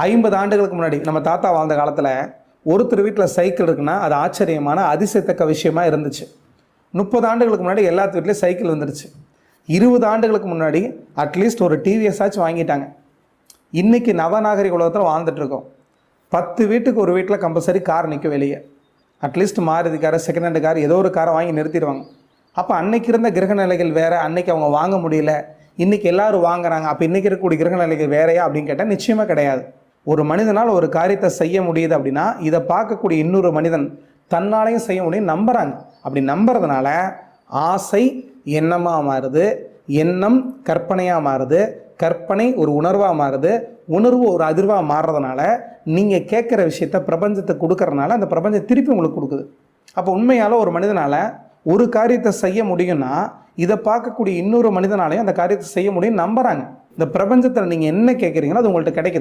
50 ஆண்டுகளுக்கு முன்னாடி நம்ம தாத்தா வாழ்ந்த காலத்தில் ஒருத்தர் வீட்டில் சைக்கிள் இருக்குன்னா அது ஆச்சரியமான அதிசயத்தக்க விஷயமா இருந்துச்சு. 30 ஆண்டுகளுக்கு முன்னாடி எல்லாத்து வீட்லேயும் சைக்கிள் வந்துருச்சு. 20 ஆண்டுகளுக்கு முன்னாடி அட்லீஸ்ட் ஒரு டிவிஎஸ் ஆச்சு வாங்கிட்டாங்க. இன்றைக்கி நவநாகரிக உலகத்தில் வாழ்ந்துட்டுருக்கோம். 10 வீட்டுக்கு ஒரு வீட்டில் கம்பல்சரி கார் நிற்கும் வெளியே. At least Maruti car, second hand car, ஏதோ ஒரு காரை வாங்கி நிறுத்திடுவாங்க. அப்போ அன்னைக்கு இருந்த கிரக நிலைகள் வேறு, அன்னைக்கு அவங்க வாங்க முடியல, இன்றைக்கி எல்லோரும் வாங்குறாங்க. அப்போ இன்றைக்கி இருக்கக்கூடிய கிரக நிலைகள் வேறையா அப்படின்னு கேட்டால் நிச்சயமாக கிடையாது. ஒரு மனிதனால் ஒரு காரியத்தை செய்ய முடியுது அப்படின்னா இதை பார்க்கக்கூடிய இன்னொரு மனிதன் தன்னாலையும் செய்ய முடியும் நம்புகிறாங்க. அப்படி நம்புறதுனால ஆசை எண்ணமாக மாறுது, எண்ணம் கற்பனையாக மாறுது, கற்பனை ஒரு உணர்வாக மாறுது, உணர்வு ஒரு அதிர்வாக மாறுறதுனால நீங்கள் கேட்குற விஷயத்த பிரபஞ்சத்தை கொடுக்கறதுனால அந்த பிரபஞ்சம் திருப்பி உங்களுக்கு கொடுக்குது. அப்போ உண்மையால் ஒரு மனிதனால் ஒரு காரியத்தை செய்ய முடியும்னா இதை பார்க்கக்கூடிய இன்னொரு மனிதனாலையும் அந்த காரியத்தை செய்ய முடியும் நம்புகிறாங்க. இந்த பிரபஞ்சத்தில் நீங்கள் என்ன கேட்குறீங்களோ அது உங்கள்கிட்ட கிடைக்குது.